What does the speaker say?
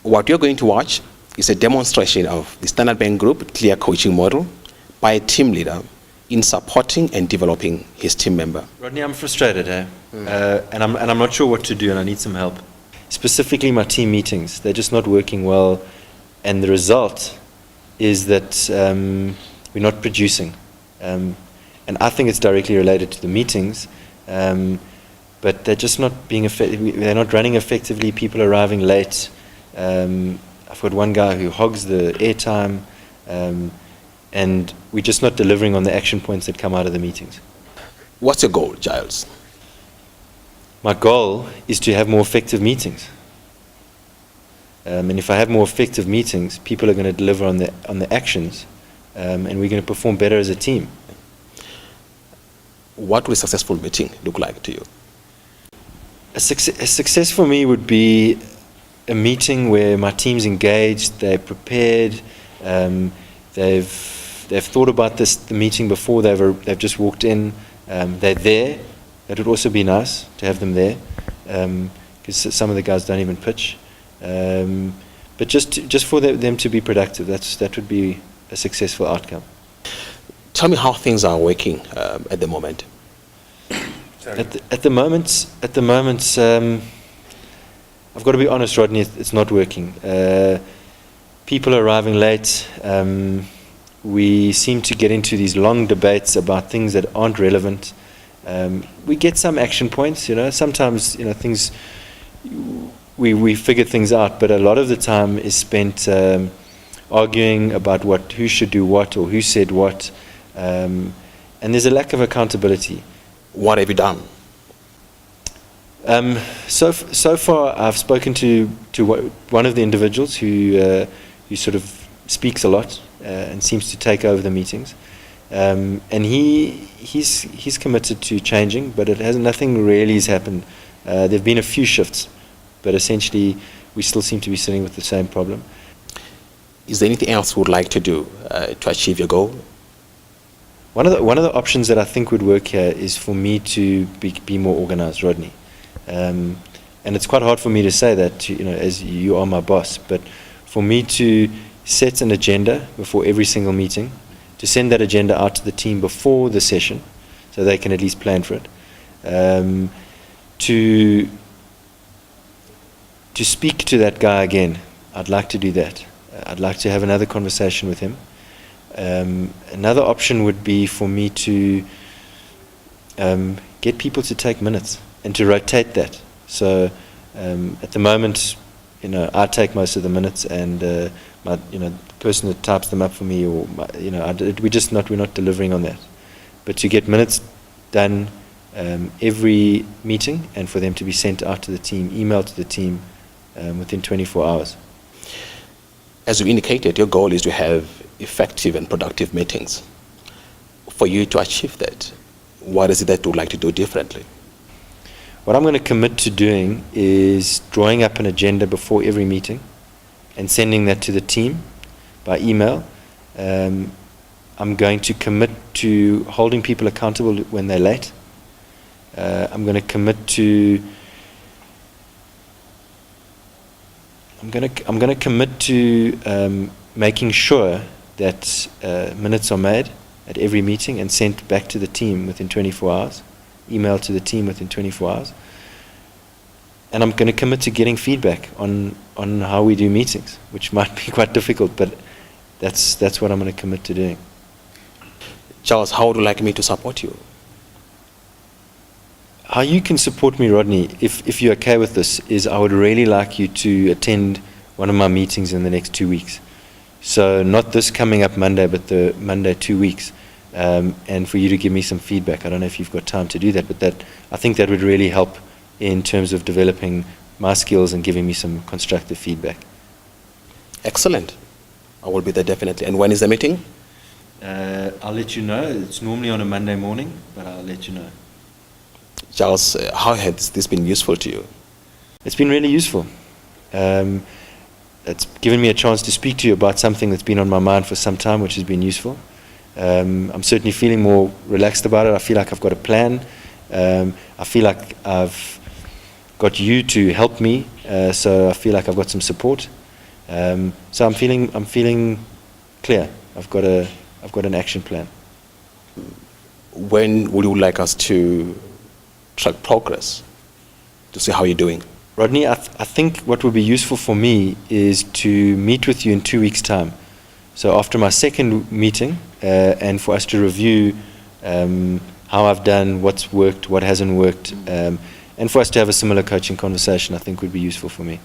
What you're going to watch is a demonstration of the Standard Bank Group clear coaching model by a team leader in supporting and developing his team member. Rodney, I'm frustrated, and I'm not sure what to do, and I need some help. Specifically, my team meetings, they're just not working well, and the result is that we're not producing. And I think it's directly related to the meetings, but they're just not being effective. They're not running effectively. People are arriving late. I've got one guy who hogs the airtime, and we're just not delivering on the action points that come out of the meetings. What's your goal, Giles? My goal is to have more effective meetings. And if I have more effective meetings, people are going to deliver on the actions, and we're going to perform better as a team. What would a successful meeting look like to you? A success for me would be a meeting where my team's engaged, they're prepared, they've thought about the meeting before they've just walked in, they're there. That would also be nice to have them there, because some of the guys don't even pitch. But just for them to be productive, that would be a successful outcome. Tell me how things are working at the moment. At the moment, I've got to be honest, Rodney, it's not working. People are arriving late. We seem to get into these long debates about things that aren't relevant. We get some action points, sometimes, things, we figure things out, but a lot of the time is spent arguing about who should do what or who said what, and there's a lack of accountability. What have you done? So far, I've spoken to one of the individuals who sort of speaks a lot and seems to take over the meetings, and he's committed to changing, but nothing really has happened. There've been a few shifts, but essentially we still seem to be sitting with the same problem. Is there anything else you would like to do to achieve your goal? One of the options that I think would work here is for me to be more organized, Rodney. And it's quite hard for me to say that, as you are my boss, but for me to set an agenda before every single meeting, to send that agenda out to the team before the session, so they can at least plan for it, to speak to that guy again. I'd like to do that. I'd like to have another conversation with him. Another option would be for me to get people to take minutes and to rotate that. So at the moment, I take most of the minutes, and the person that types them up for me, or we're not delivering on that. But to get minutes done every meeting, and for them to be sent out to the team, emailed to the team within 24 hours. As you indicated, your goal is to have effective and productive meetings. For you to achieve that, what is it that you would like to do differently? What I'm going to commit to doing is drawing up an agenda before every meeting and sending that to the team by email. I'm going to commit to holding people accountable when they're late. I'm going to commit to making sure that minutes are made at every meeting and sent back to the team within 24 hours, emailed to the team within 24 hours. And I'm going to commit to getting feedback on how we do meetings, which might be quite difficult, but that's what I'm going to commit to doing. Charles, how would you like me to support you? How you can support me, Rodney, if you're okay with this, is I would really like you to attend one of my meetings in the next 2 weeks. So not this coming up Monday, but the Monday 2 weeks. And for you to give me some feedback. I don't know if you've got time to do that, but I think that would really help in terms of developing my skills and giving me some constructive feedback. Excellent. I will be there definitely. And when is the meeting? I'll let you know. It's normally on a Monday morning, but I'll let you know. Charles, how has this been useful to you? It's been really useful. It's given me a chance to speak to you about something that's been on my mind for some time, which has been useful. I'm certainly feeling more relaxed about it. I feel like I've got a plan. I feel like I've got you to help me, so I feel like I've got some support. So I'm feeling clear. I've got an action plan. When would you like us to track progress to see how you're doing? Rodney, I think what would be useful for me is to meet with you in 2 weeks' time. So after my second meeting, and for us to review how I've done, what's worked, what hasn't worked, and for us to have a similar coaching conversation, I think would be useful for me.